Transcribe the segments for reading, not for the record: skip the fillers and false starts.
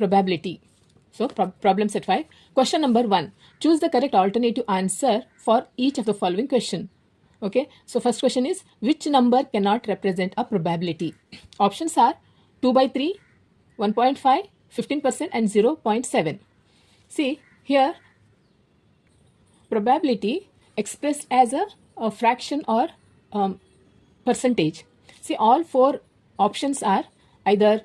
probability. So problem set 5. Question number 1. Choose the correct alternative answer for each of the following question. Okay. So first question is, which number cannot represent a probability? Options are 2 by 3, 1.5, 15% and 0.7. See here, probability expressed as a fraction or percentage. See, all four options are either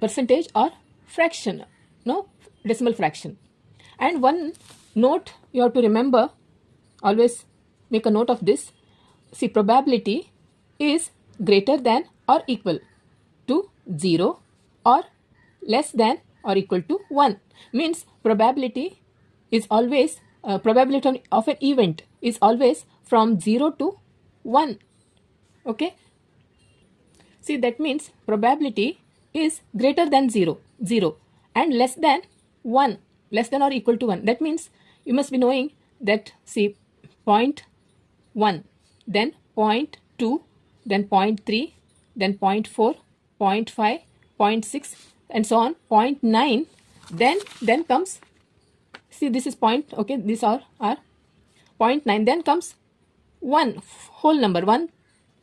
percentage or fraction, no, decimal fraction. And one note you have to remember, always make a note of this. See, probability is greater than or equal to 0 or less than or equal to 1. Means probability is always, probability of an event is always from 0 to 1. Okay. See, that means probability is greater than 0 and less than 1, less than or equal to 1. That means you must be knowing that, see, 0.1, then 0.2, then 0.3, then 0.4, 0.5, 0.6 and so on, 0.9, then comes, see, this is point, okay, these are 0.9, then comes 1 whole number, 1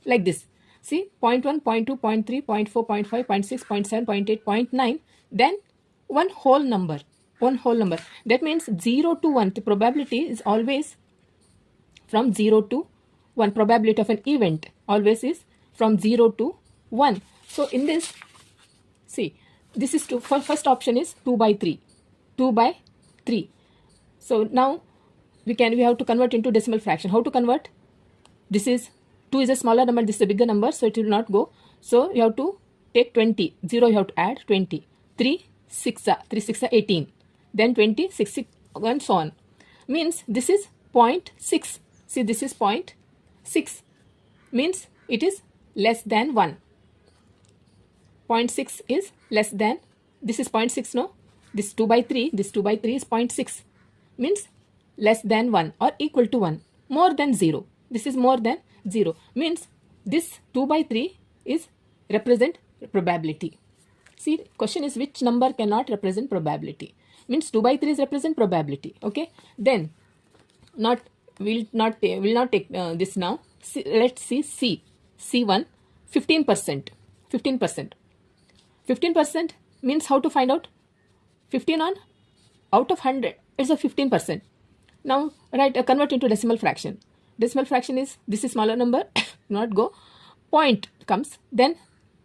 like this. See, 0.1, 0.2, 0.3, 0.4, 0.5, 0.6, 0.7, 0.8, 0.9, then one whole number. That means 0 to 1. The probability is always from 0 to 1. Probability of an event always is from 0 to 1. So in this, see, this is first option is 2 by 3. 2 by 3. So now we have to convert into decimal fraction. How to convert? This is 2 is a smaller number, this is a bigger number, so it will not go. So you have to take 20. 0 you have to add 20. 3 6 are 18. Then 20, 6 and so on. Means this is 0.6. See, this is 0.6. Means it is less than 1. 0.6 is less than, this is 0.6, no? This 2 by 3, this 2 by 3 is 0.6. Means less than 1 or equal to 1. More than 0. This is more than 0. Means this 2 by 3 is represent probability. See, question is, which number cannot represent probability? Means 2 by 3 is represent probability. Okay. Then will not take this now. See, let's see C1, 15%. 15% means how to find out? 15 on out of 100. It's a 15%. Now convert into decimal fraction. Decimal fraction is, this is smaller number, not go, point comes, then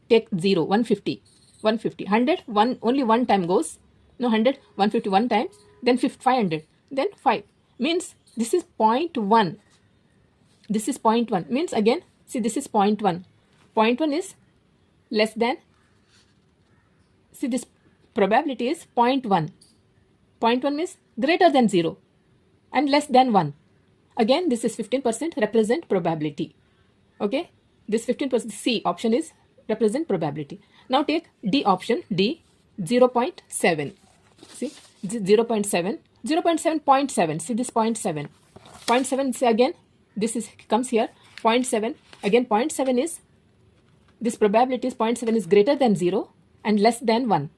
take 0, 150, 100, only one time goes, no, 100, 150 one time, then 500, then 5, means this is 0.1, this is 0.1, means again, see, this is 0.1, 0.1 is less than, see, this probability is 0.1, 0.1 means greater than 0 and less than 1. Again, this is 15% represent probability. Okay, this 15%, C option is represent probability. Now take D option, D, 0.7. See, 0.7, 0.7, see this 0.7. 0.7, see again, this is comes here, 0.7. Again, 0.7 is, this probability is 0.7 is greater than 0 and less than 1.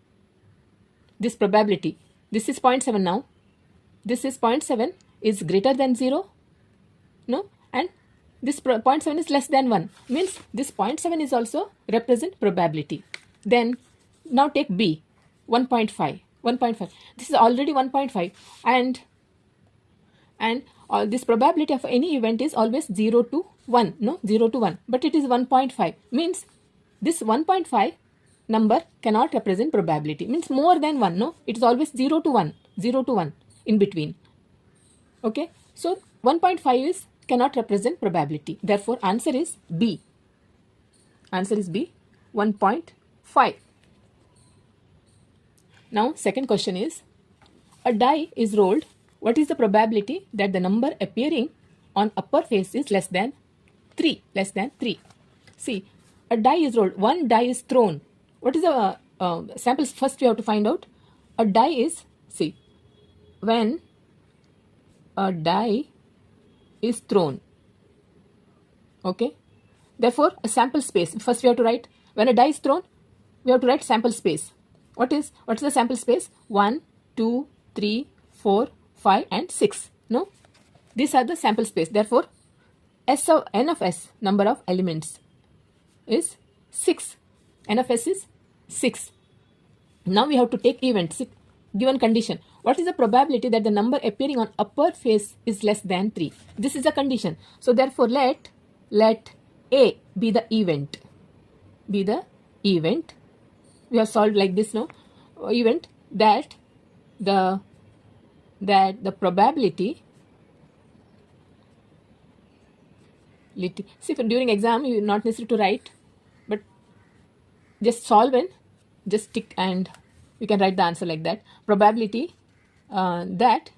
This probability, this is 0.7 now. This is 0.7 is greater than 0. No, and this 0.7 is less than 1. Means this 0.7 is also represent probability. Then now take B, 1.5. 1.5. This is already 1.5, and this probability of any event is always 0 to 1. No, 0 to 1. But it is 1.5. Means this 1.5 number cannot represent probability. Means more than 1. No, it is always 0 to 1. 0 to 1 in between. Okay. So 1.5 is cannot represent probability. Therefore, answer is B. Answer is B, 1.5. Now, second question is, a die is rolled. What is the probability that the number appearing on upper face is less than 3? Less than 3. See, a die is rolled. One die is thrown. What is the samples? First, we have to find out. A die is, see, when a die is thrown. Okay. Therefore, a sample space. First, we have to write, when a die is thrown, we have to write sample space. What's the sample space? 1, 2, 3, 4, 5 and 6. No, these are the sample space. Therefore n of s, number of elements, is 6. N of s is 6. Now we have to take event. Given condition, what is the probability that the number appearing on upper face is less than 3? This is a condition. So therefore let A be the event. We have solved like this, no? Event that the probability, see, during exam you not necessary to write, but just solve and just tick and you can write the answer like that. Probability that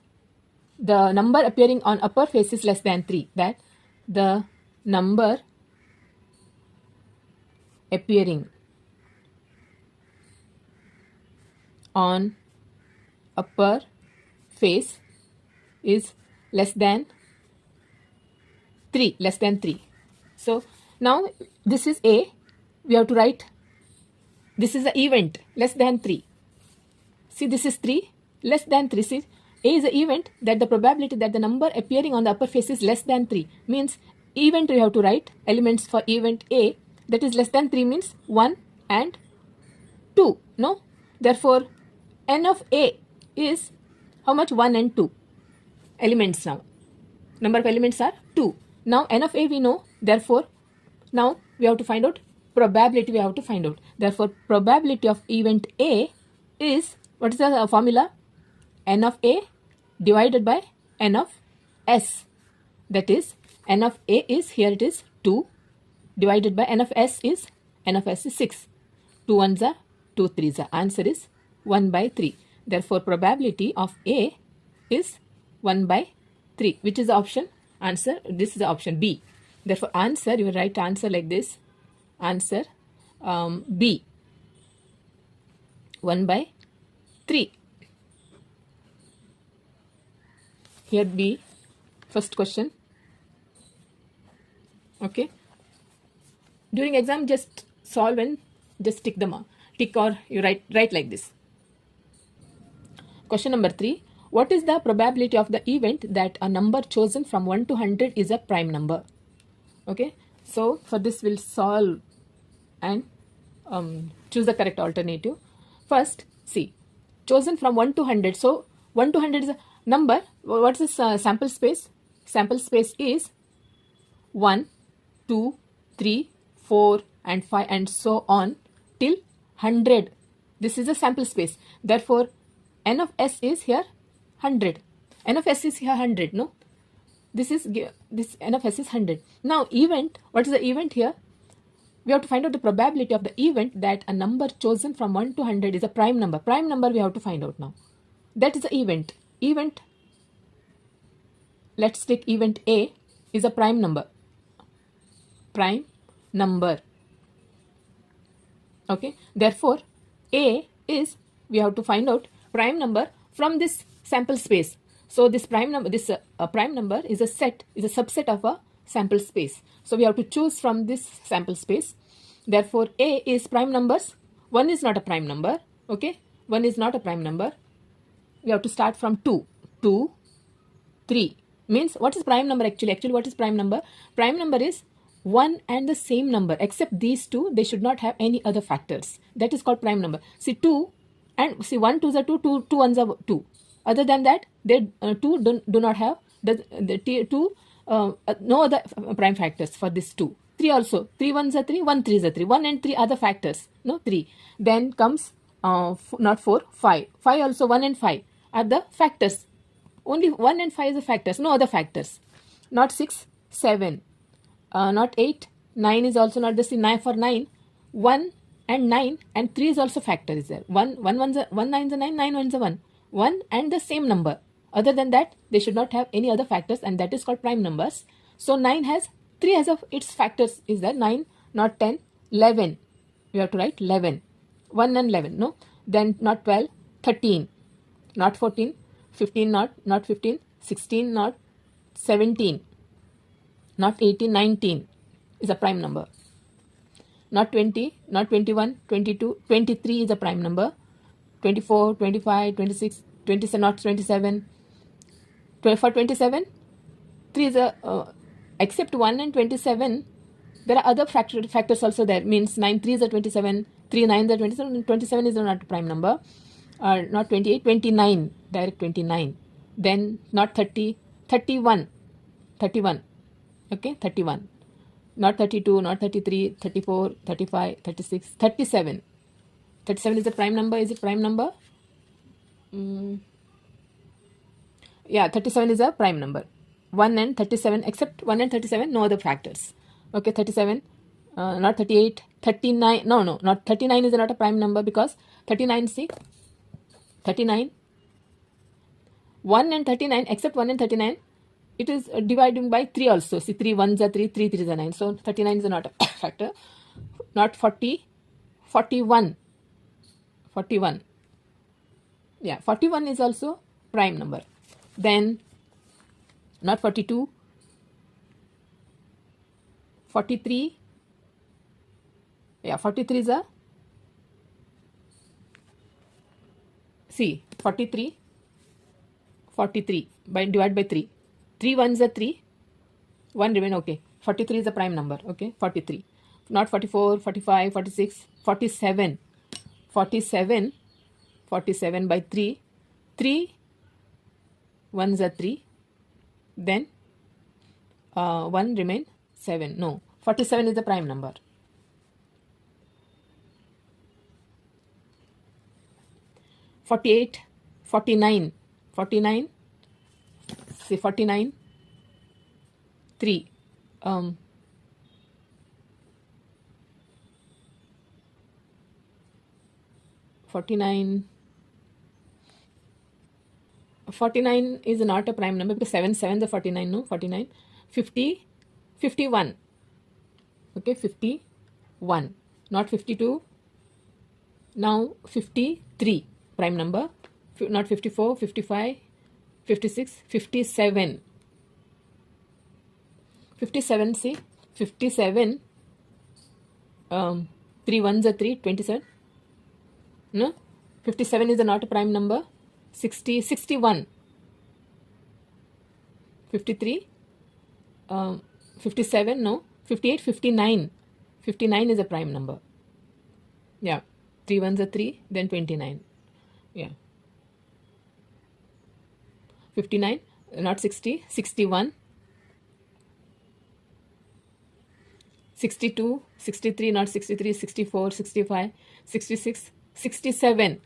the number appearing on upper face is less than 3. That the number appearing on upper face is less than 3. So now this is A. We have to write, this is the event, less than 3. See, this is 3, less than 3. See, A is the event that the probability that the number appearing on the upper face is less than 3. Means event, we have to write elements for event A, that is less than 3 means 1 and 2. No? Therefore, n of A is how much? 1 and 2 elements now. Number of elements are 2. Now n of A we know. Therefore, now we have to find out probability. Therefore, probability of event A is, what is the formula? N of A divided by n of S. That is, n of A is, here it is 2, divided by n of S is 6. 2 ones are 2 threes. The answer is 1 by 3. Therefore, probability of A is 1 by 3. Which is the option? Answer. This is the option B. Therefore, answer, you write answer like this. Answer B. 1 by 3. Here B, first question. Okay. During exam, just solve and just tick them, tick or you write like this. Question number 3. What is the probability of the event that a number chosen from 1 to 100 is a prime number? Okay. So for this we'll solve and choose the correct alternative. First, see, chosen from 1 to 100. So 1 to 100 is a number. What's this sample space? Sample space is 1, 2, 3, 4 and 5 and so on till 100. This is a sample space. Therefore, n of s is here 100. N of s is here 100. No, this n of s is 100. Now event, what is the event here? We have to find out the probability of the event that a number chosen from 1 to 100 is a prime number. Prime number we have to find out now. That is the event. Let's take event A is a prime number. Okay. Therefore, A is, we have to find out prime number from this sample space. So this prime number, prime number is a subset of a sample space. So we have to choose from this sample space. Therefore, A is prime numbers. 1 is not a prime number. Okay. 1 is not a prime number. We have to start from 2. 2, 3. Means what is prime number actually? Actually, what is prime number? Prime number is 1 and the same number. Except these two, they should not have any other factors. That is called prime number. See 2 and see 1 2s are 2, 2 1s are 2. Other than that, they 2 do not have no other prime factors for this 2. 3 also. 3 1s are 3, 1 3s are 3. 1 and 3 are the factors. No, 3. Then comes not 4, 5. 5 also, 1 and 5 are the factors. Only 1 and 5 is the factors. No other factors. Not 6, 7. Not 8. 9 is also not the same. 9 for 9. 1 and 9 and 3 is also factor is there. 1 9 is a 9, 9 1 is a 1. 1 and the same number. Other than that, they should not have any other factors and that is called prime numbers. So 9 has 3 has of its factors is there. 9, not 10, 11. We have to write 11. 1 and 11. No. Then not 12, 13. Not 14, 15 not 15, 16 not 17. Not 18, 19 is a prime number. Not 20, not 21, 22, 23 is a prime number. 24, 25, 26, 27, not 27. For 27, 3 is a, except 1 and 27, there are other factors also there. Means 9 3 is a 27, 3 9 is a 27, 27 is not a prime number. Not 28, 29, direct 29. Then not 30, 31, 31. Okay, 31. Not 32, not 33, 34, 35, 36, 37. 37 is a prime number. Is it prime number? Yeah, 37 is a prime number. 1 and 37, except 1 and 37, no other factors. Okay, 37, not 38, 39, no, not 39 is not a prime number because 39, see, 39, 1 and 39, except 1 and 39, it is dividing by 3 also. See, 3 1s are 3, 3 3s are 9. So 39 is not a factor. Not 40, 41, 41. Yeah, 41 is also prime number. Then not 42, 43. Yeah, 43 is a, see, 43, 43 by divide by 3. 3 1s are 3, 1 remain. Okay, 43 is a prime number. Okay, 43. Not 44, 45, 46, 47, 47, 47 by 3, 3 1s are 3, then 1 remain, 7. No, 47 is the prime number. (48), 49, 49. See, 49, 3. 49. 49 is not a prime number because 7 7 is 49. No, 49. 50, 51. Okay, 51. Not 52. Now 53 prime number. Not 54, 55, 56, 57. 57, see, 57. 3 1s are 3, 27. No, 57 is not a prime number. 60, 61. 53. 57, no. 58, 59. 59 is a prime number. Yeah, 3 1s are 3, then 29. Yeah. 59, not 60, 61. 62, 63, not 63, 64, 65, 66, 67.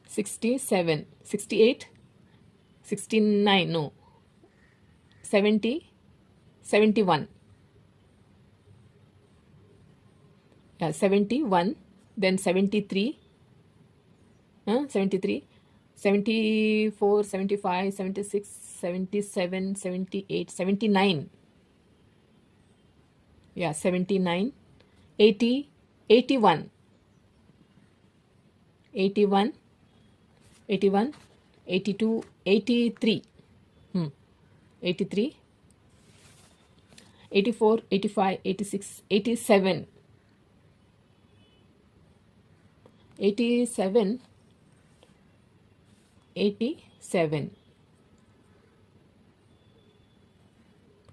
67, 68, 69, no. 70, 71. Yeah, 71, then 73, 73, 74, 75, 76, 77, 78, 79. Yeah, 79, 80, 81, 81, 81, 82, 83, 83, 84, 85, 86, 87, 87, 87,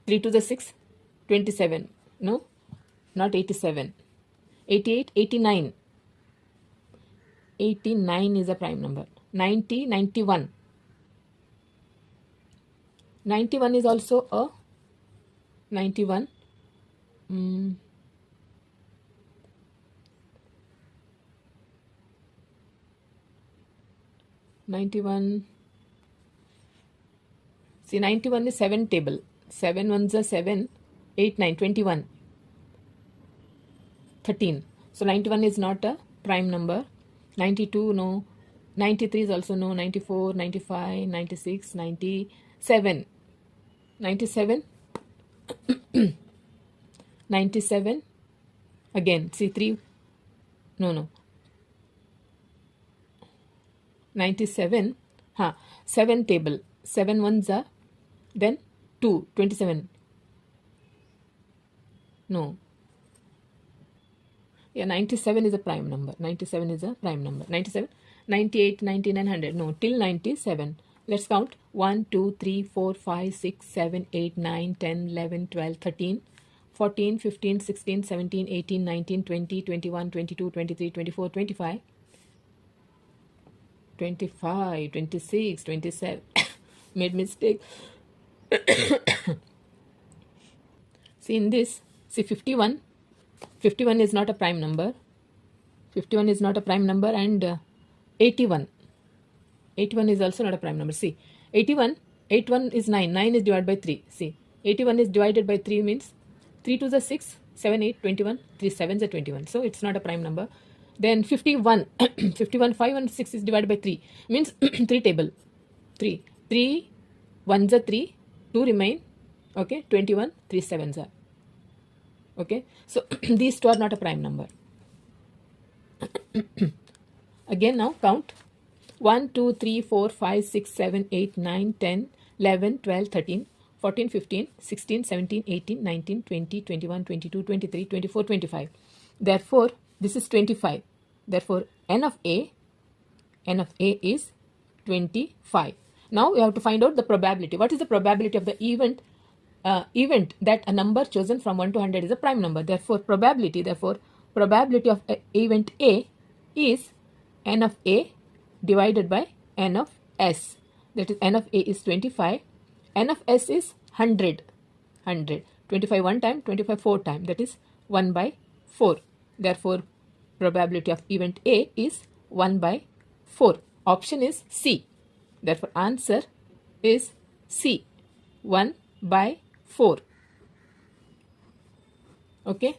3 to the 6, 27, no, not 87, 88, 89, 89 is a prime number. 90, 91, 91 is also a 91. 91. See, 91 is 7 table. 7 1s are 7, 8, 9, 21, 13. So 91 is not a prime number. 92, no. 93 is also no. 94, 95, 96, 97. 97. 97. Again, see 3. No. 97. 7 table. 7 1s are, then 2, 27. No. Yeah, 97 is a prime number. 97 is a prime number. 97, 98, 99, 100. No, till 97. Let's count. 1, 2, 3, 4, 5, 6, 7, 8, 9, 10, 11, 12, 13, 14, 15, 16, 17, 18, 19, 20, 21, 22, 23, 24, 25, 25, 26, 27. Made mistake. See in this, see 51. 51 is not a prime number. 51 is not a prime number, and 81. 81 is also not a prime number. See, 81 is 9. 9 is divided by 3. See, 81 is divided by 3 means 3 to the 6, 7, 8, 21, 3 7s are 21. So it's not a prime number. Then 51, 51, 5 and 6 is divided by 3 means 3 table. 3. 3 1s are 3, 2 remain. Okay, 21, 3 7s are. Okay, so these two are not a prime number. Again, now count. 1, 2, 3, 4, 5, 6, 7, 8, 9, 10, 11, 12, 13, 14, 15, 16, 17, 18, 19, 20, 21, 22, 23, 24, 25. Therefore, this is 25. Therefore, n of A is 25. Now, we have to find out the probability. What is the probability of the event that a number chosen from 1 to 100 is a prime number? Therefore, probability of event A is n of A divided by n of S. That is, n of A is 25, n of S is 100. 25 one time, 25 4 time, that is 1 by 4. Therefore, probability of event A is 1 by 4. Option is C. Therefore, answer is C, 1 by 4. Okay.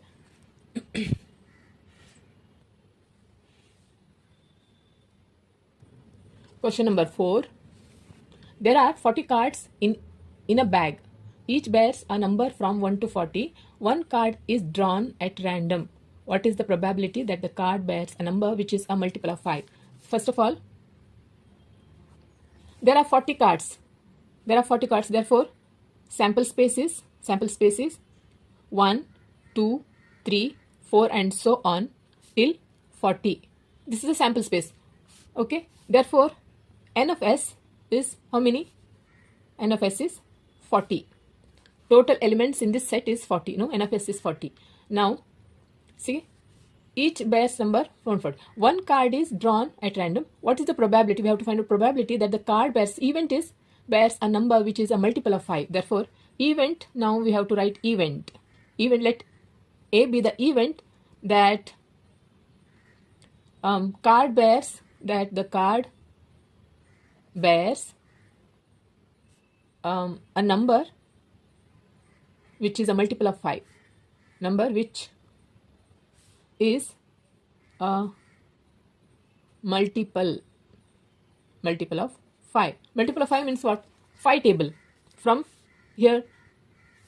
Question number 4. There are 40 cards in a bag. Each bears a number from 1 to 40. One card is drawn at random. What is the probability that the card bears a number which is a multiple of 5? First of all, there are 40 cards. Therefore, sample space is 1, 2, 3, 4 and so on till 40. This is a sample space. Okay. Therefore, n of S is how many? N of S is 40. Total elements in this set is 40. No, n of S is 40. Now, see, each bears number from 40. One card is drawn at random. What is the probability? We have to find a probability that the card bears a number which is a multiple of 5. Therefore, event, now we have to write event. Let A be the event that the card bears a number which is a multiple of 5. Number which is a multiple of 5. Multiple of 5 means what? 5 table from here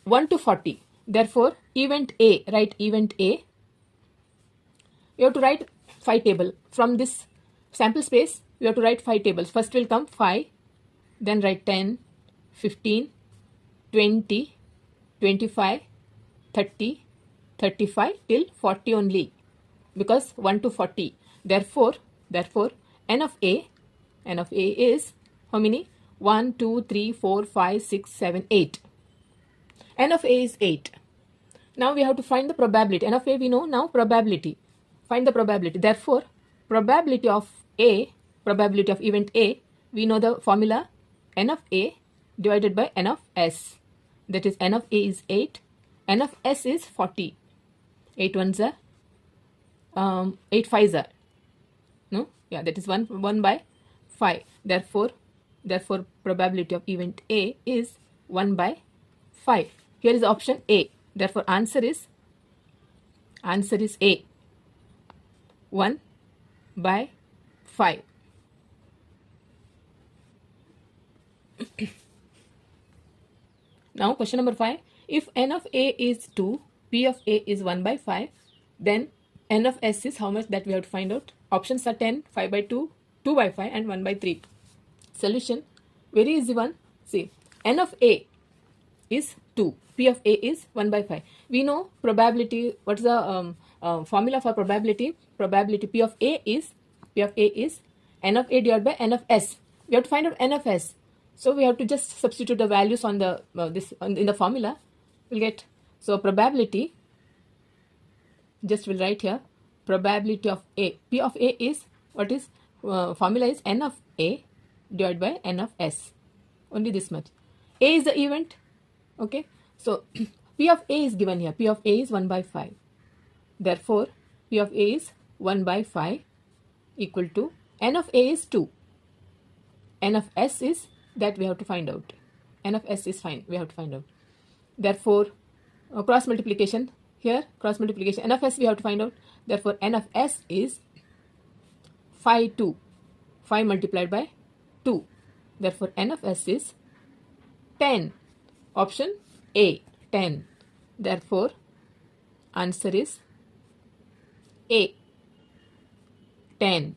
1 to 40. Therefore, event A, write event A. You have to write 5 table. From this sample space, you have to write 5 tables. First will come 5, then write 10, 15, 20, 25, 30, 35 till 40 only, because 1 to 40. Therefore, n of A is how many? 1, 2, 3, 4, 5, 6, 7, 8. N of A is 8. Now we have to find the probability. N of A we know, now probability. Find the probability. Therefore, probability of event A, we know the formula n of A divided by n of S. That is, n of A is 8, n of S is 40. 8 ones are 8 5s are, no, yeah, that is 1 by 5. Therefore, probability of event A is 1 by 5. Here is option A. Therefore, answer is A, 1 by 5. Now, question number 5. If n of A is 2, P of A is 1 by 5, then n of S is how much? That we have to find out. Options are 10, 5 by 2, 2 by 5 and 1 by 3. Solution, very easy one. See, n of A is 2, P of A is 1 by 5. We know probability, what is the formula for probability P of A is n of A divided by n of S. We have to find out n of S. So we have to just substitute the values on the in the formula. We'll get, so probability, just we'll write here, probability of A. P of A is, what is, formula is n of A divided by n of S. Only this much. A is the event. Okay. So P of A is given here. P of A is 1 by 5. Therefore, P of A is 1 by 5 equal to, n of A is 2. N of S is, that we have to find out. N of S is fine. We have to find out. Therefore, cross multiplication here, cross multiplication, n of S we have to find out. Therefore, n of S is 5 multiplied by 2. Therefore, n of S is 10. Option A, 10. Therefore, answer is A, 10.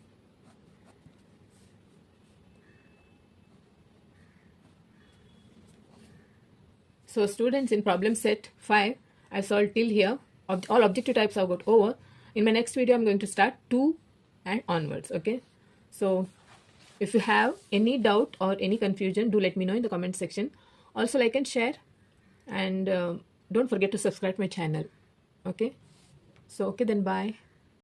So students, in problem set 5, I solved till here. All objective types I've got over. In my next video, I'm going to start 2 and onwards. Okay. So if you have any doubt or any confusion, do let me know in the comment section. Also, like and share, and don't forget to subscribe my channel. Okay. So okay, then bye.